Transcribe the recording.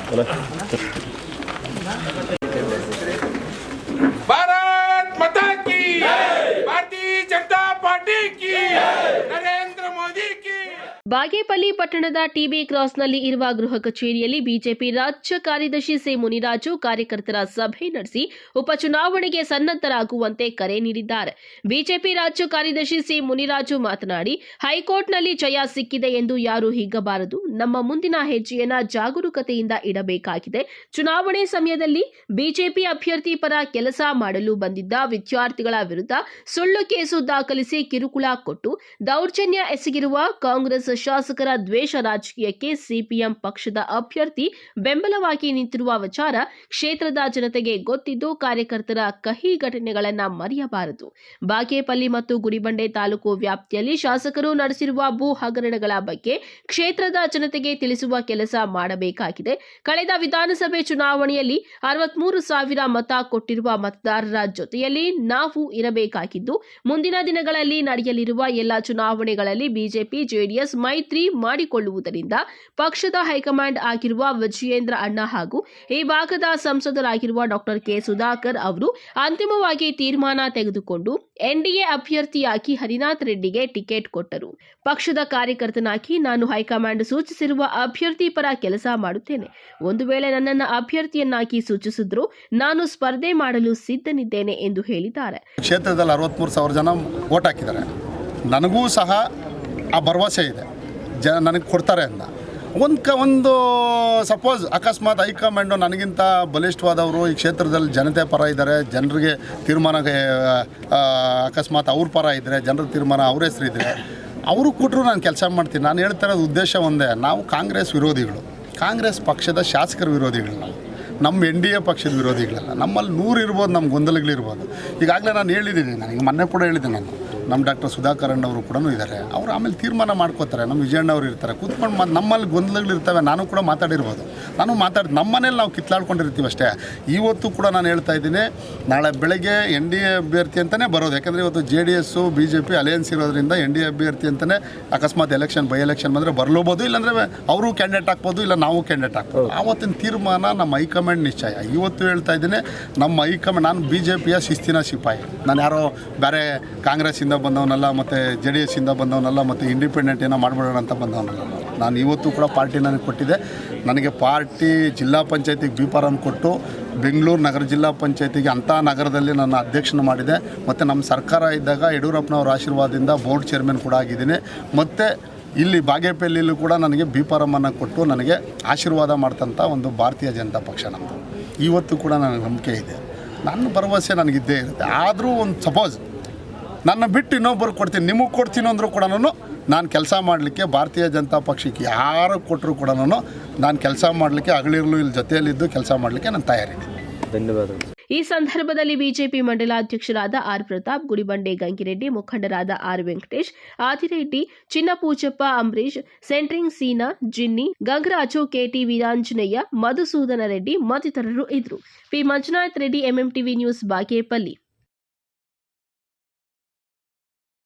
भारत माता की, भारतीय जनता पार्टी की, नरेंद्र मोदी की. ಬಾಗೇಪಲ್ಲಿ ಪಟ್ಟಣದ ಟಿಬಿ ಕ್ರಾಸ್ನಲ್ಲಿ ಇರುವ ಗೃಹ ಕಚೇರಿಯಲ್ಲಿ ಬಿಜೆಪಿ ರಾಜ್ಯ ಕಾರ್ಯದರ್ಶಿ ಸಿ ಮುನಿರಾಜು ಕಾರ್ಯಕರ್ತರ ಸಭೆ ನಡೆಸಿ ಉಪಚುನಾವಣೆಗೆ ಸನ್ನದ್ಧರಾಗುವಂತೆ ಕರೆ ನೀಡಿದ್ದಾರೆ. ಬಿಜೆಪಿ ರಾಜ್ಯ ಕಾರ್ಯದರ್ಶಿ ಸಿ ಮುನಿರಾಜು ಮಾತನಾಡಿ, ಹೈಕೋರ್ಟ್ನಲ್ಲಿ ಜಯ ಸಿಕ್ಕಿದೆ ಎಂದು ಯಾರೂ ಹಿಗ್ಗಬಾರದು. ನಮ್ಮ ಮುಂದಿನ ಹೆಜ್ಜೆಯನ್ನ ಜಾಗರೂಕತೆಯಿಂದ ಇಡಬೇಕಾಗಿದೆ. ಚುನಾವಣೆ ಸಮಯದಲ್ಲಿ ಬಿಜೆಪಿ ಅಭ್ಯರ್ಥಿ ಪರ ಕೆಲಸ ಮಾಡಲು ಬಂದಿದ್ದ ವಿದ್ಯಾರ್ಥಿಗಳ ವಿರುದ್ಧ ಸುಳ್ಳು ಕೇಸು ದಾಖಲಿಸಿ ಕಿರುಕುಳ ಕೊಟ್ಟು ದೌರ್ಜನ್ಯ ಎಸಗಿರುವ ಕಾಂಗ್ರೆಸ್ ಶಾಸಕರ ದ್ವೇಷ ರಾಜಕೀಯಕ್ಕೆ ಸಿಪಿಎಂ ಪಕ್ಷದ ಅಭ್ಯರ್ಥಿ ಬೆಂಬಲವಾಗಿ ನಿಂತಿರುವ ವಿಚಾರ ಕ್ಷೇತ್ರದ ಜನತೆಗೆ ಗೊತ್ತಿದ್ದು ಕಾರ್ಯಕರ್ತರ ಕಹಿ ಘಟನೆಗಳನ್ನು ಮರೆಯಬಾರದು. ಬಾಗೇಪಲ್ಲಿ ಮತ್ತು ಗುಡಿಬಂಡೆ ತಾಲೂಕು ವ್ಯಾಪ್ತಿಯಲ್ಲಿ ಶಾಸಕರು ನಡೆಸಿರುವ ಭೂ ಹಗರಣಗಳ ಬಗ್ಗೆ ಕ್ಷೇತ್ರದ ಜನತೆಗೆ ತಿಳಿಸುವ ಕೆಲಸ ಮಾಡಬೇಕಾಗಿದೆ. ಕಳೆದ ವಿಧಾನಸಭೆ ಚುನಾವಣೆಯಲ್ಲಿ 63,000 ಮತ ಕೊಟ್ಟಿರುವ ಮತದಾರರ ಜೊತೆಯಲ್ಲಿ ನಾವು ಇರಬೇಕಾಗಿದ್ದು, ಮುಂದಿನ ದಿನಗಳಲ್ಲಿ ನಡೆಯಲಿರುವ ಎಲ್ಲ ಚುನಾವಣೆಗಳಲ್ಲಿ ಬಿಜೆಪಿ ಜೆಡಿಎಸ್ ಮೈತ್ರಿ ಮಾಡಿಕೊಳ್ಳುವುದರಿಂದ ಪಕ್ಷದ ಹೈಕಮಾಂಡ್ ಆಗಿರುವ ವಿಜಯೇಂದ್ರ ಅಣ್ಣ ಹಾಗೂ ಈ ಭಾಗದ ಸಂಸದರಾಗಿರುವ ಡಾಕ್ಟರ್ ಕೆ ಸುಧಾಕರ್ ಅವರು ಅಂತಿಮವಾಗಿ ತೀರ್ಮಾನ ತೆಗೆದುಕೊಂಡು ಎನ್ಡಿಎ ಅಭ್ಯರ್ಥಿಯಾಗಿ ಹರಿನಾಥ್ ರೆಡ್ಡಿಗೆ ಟಿಕೆಟ್ ಕೊಟ್ಟರು. ಪಕ್ಷದ ಕಾರ್ಯಕರ್ತನಾಗಿ ನಾನು ಹೈಕಮಾಂಡ್ ಸೂಚಿಸಿರುವ ಅಭ್ಯರ್ಥಿ ಪರ ಕೆಲಸ ಮಾಡುತ್ತೇನೆ. ಒಂದು ವೇಳೆ ನನ್ನನ್ನು ಅಭ್ಯರ್ಥಿಯನ್ನಾಗಿ ಸೂಚಿಸಿದ್ರು ನಾನು ಸ್ಪರ್ಧೆ ಮಾಡಲು ಸಿದ್ಧನಿದ್ದೇನೆ ಎಂದು ಹೇಳಿದ್ದಾರೆ. ಕ್ಷೇತ್ರದಲ್ಲಿ 63,000 ಜನ ವೋಟ್ ಹಾಕಿದ್ದಾರೆ. ನನಗೂ ಸಹ ಆ ಭರವಸೆ ಇದೆ, ನನಗೆ ಕೊಡ್ತಾರೆ ಅಂತ. ಒಂದು ಸಪೋಸ್ ಅಕಸ್ಮಾತ್ ಹೈಕಮಾಂಡು ನನಗಿಂತ ಬಲಿಷ್ಠವಾದವರು ಈ ಕ್ಷೇತ್ರದಲ್ಲಿ ಜನತೆ ಪರ ಇದ್ದಾರೆ, ಜನರಿಗೆ ತೀರ್ಮಾನ ಅಕಸ್ಮಾತ್ ಅವ್ರ ಪರ ಇದ್ದರೆ, ಜನರ ತೀರ್ಮಾನ ಅವ್ರ ಹೆಸರಿದ್ದರೆ ಅವರು ಕೊಟ್ಟರು ನಾನು ಕೆಲಸ ಮಾಡ್ತೀನಿ. ನಾನು ಹೇಳ್ತಾ ಇರೋದು ಉದ್ದೇಶ ಒಂದೇ, ನಾವು ಕಾಂಗ್ರೆಸ್ ವಿರೋಧಿಗಳು, ಕಾಂಗ್ರೆಸ್ ಪಕ್ಷದ ಶಾಸಕರ ವಿರೋಧಿಗಳು, ನಮ್ಮ NDA ಪಕ್ಷದ ವಿರೋಧಿಗಳಲ್ಲ. ನಮ್ಮಲ್ಲಿ 100 ಇರ್ಬೋದು, ನಮ್ಮ ಗೊಂದಲಗಳಿರ್ಬೋದು. ಈಗಾಗಲೇ ನಾನು ಹೇಳಿದ್ದೀನಿ, ನನಗೆ ಮೊನ್ನೆ ಕೂಡ ಹೇಳಿದ್ದೆ, ನಮ್ಮ ಡಾಕ್ಟರ್ ಸುಧಾಕರ್ ಅವರು ಕೂಡ ಇದ್ದಾರೆ. ಅವರು ಆಮೇಲೆ ತೀರ್ಮಾನ ಮಾಡ್ಕೋತಾರೆ. ನಮ್ಮ ವಿಜಯಣ್ಣ ಅವರು ಇರ್ತಾರೆ, ಕೂತ್ಕೊಂಡು ನಮ್ಮಲ್ಲಿ ಗೊಂದಲಗಳಿರ್ತವೆ. ನಾನು ಕೂಡ ಮಾತಾಡಿರ್ಬೋದು, ನಮ್ಮ ಮನೇಲಿ ನಾವು ಕಿತ್ಲಾಡ್ಕೊಂಡಿರ್ತೀವಿ ಅಷ್ಟೇ. ಇವತ್ತು ಕೂಡ ನಾನು ಹೇಳ್ತಾ ಇದ್ದೀನಿ, ನಾಳೆ ಬೆಳಗ್ಗೆ NDA ಅಭ್ಯರ್ಥಿ ಅಂತಲೇ ಬರೋದು. ಯಾಕಂದರೆ ಇವತ್ತು JDS BJP ಅಲಯನ್ಸ್ ಇರೋದ್ರಿಂದ NDA ಅಭ್ಯರ್ಥಿ ಅಂತಲೇ ಅಕಸ್ಮಾತ್ ಬೈ ಎಲೆಕ್ಷನ್ ಬಂದರೆ ಬರಲೂಬೋದು, ಇಲ್ಲಾಂದರೆ ಅವರು ಕ್ಯಾಂಡಿಡೇಟ್ ಹಾಕ್ಬೋದು, ಇಲ್ಲ ನಾವು ಕ್ಯಾಂಡಿಡೇಟ್ ಹಾಕ್ಬೋದು. ಆವತ್ತಿನ ತೀರ್ಮಾನ ನಮ್ಮ ಹೈಕಮಾಂಡ್ ನಿಶ್ಚಯ. ಇವತ್ತು ಹೇಳ್ತಾ ಇದ್ದೀನಿ, ನಮ್ಮ ಹೈಕಮಾಂಡ್, ನಾನು BJPಯ ಶಿಸ್ತಿನ ಸಿಪಾಯಿ. ನಾನು ಯಾರೋ ಬೇರೆ ಕಾಂಗ್ರೆಸ್ಸಿಂದ ಬಂದವನಲ್ಲ, ಮತ್ತು JDS ಇಂದ ಬಂದವನಲ್ಲ, ಮತ್ತು ಇಂಡಿಪೆಂಡೆಂಟ್ ಏನೋ ಮಾಡಿಬಿಡೋಣ ಅಂತ ಬಂದವನಲ್ಲ. ನಾನು ಇವತ್ತು ಕೂಡ ಪಾರ್ಟಿ ನನಗೆ ಕೊಟ್ಟಿದೆ. ನನಗೆ ಪಾರ್ಟಿ ಜಿಲ್ಲಾ ಪಂಚಾಯತಿಗೆ B.Pharm ಕೊಟ್ಟು ಬೆಂಗಳೂರು ನಗರ ಜಿಲ್ಲಾ ಪಂಚಾಯತಿಗೆ ಅಂಥ ನಗರದಲ್ಲಿ ನನ್ನ ಅಧ್ಯಕ್ಷನ ಮಾಡಿದೆ. ಮತ್ತು ನಮ್ಮ ಸರ್ಕಾರ ಇದ್ದಾಗ ಯಡಿಯೂರಪ್ಪನವ್ರ ಆಶೀರ್ವಾದದಿಂದ ಬೋರ್ಡ್ ಚೇರ್ಮನ್ ಕೂಡ ಆಗಿದ್ದೀನಿ. ಮತ್ತು ಇಲ್ಲಿ ಬಾಗೇಪಲ್ಲಿಯಲ್ಲೂ ಕೂಡ ನನಗೆ B.Pharm ಕೊಟ್ಟು ನನಗೆ ಆಶೀರ್ವಾದ ಮಾಡ್ತಂಥ ಒಂದು ಭಾರತೀಯ ಜನತಾ ಪಕ್ಷ ನಮ್ಮದು. ಇವತ್ತು ಕೂಡ ನನಗೆ ನಂಬಿಕೆ ಇದೆ, ನನ್ನ ಭರವಸೆ ನನಗಿದ್ದೇ ಇರುತ್ತೆ. ಆದರೂ ಒಂದು ಸಪೋಸ್ ನನ್ನ ಬಿಟ್ಟು ಇನ್ನೊಬ್ಬರು ಕೊಡ್ತೀನಿ, ನಿಮಗೆ ಕೊಡ್ತೀನಿ ಅಂದರೂ ಕೂಡ ನಾನು ಕೆಲಸ ಮಾಡಲಿಕ್ಕೆ, ಭಾರತೀಯ ಜನತಾ ಪಕ್ಷಕ್ಕೆ ಯಾರು ಕೊಟ್ಟರು ಕೂಡ ನಾನು ಕೆಲಸ ಮಾಡಲಿಕ್ಕೆ, ಹಗಲಿರಲು ಇಲ್ಲಿ ಜೊತೆಯಲ್ಲಿದ್ದು ಕೆಲಸ ಮಾಡಲಿಕ್ಕೆ ನಾನು ತಯಾರಿದ್ದೀನಿ. ಧನ್ಯವಾದಗಳು. ಈ ಸಂದರ್ಭದಲ್ಲಿ ಬಿಜೆಪಿ ಮಂಡಲಾಧ್ಯಕ್ಷರಾದ ಆರ್ ಪ್ರತಾಪ್, ಗುಡಿಬಂಡೆ ಗಂಗಿರೆಡ್ಡಿ, ಮುಖಂಡರಾದ ಆರ್ ವೆಂಕಟೇಶ್, ಆದಿರೆಡ್ಡಿ, ಚಿನ್ನಪೂಜಪ್ಪ, ಅಂಬರೀಶ್, ಸೆಂಟ್ರಿಂಗ್ ಸೀನಾ, ಜಿನ್ನಿ, ಗಂಗರಾಜು, ಕೆಟಿ ವೀರಾಂಜನೇಯ, ಮಧುಸೂದನ ರೆಡ್ಡಿ ಮತ್ತಿತರರು ಇದ್ದರು. P Manjunath Reddy, MMTV news, Bagepalli.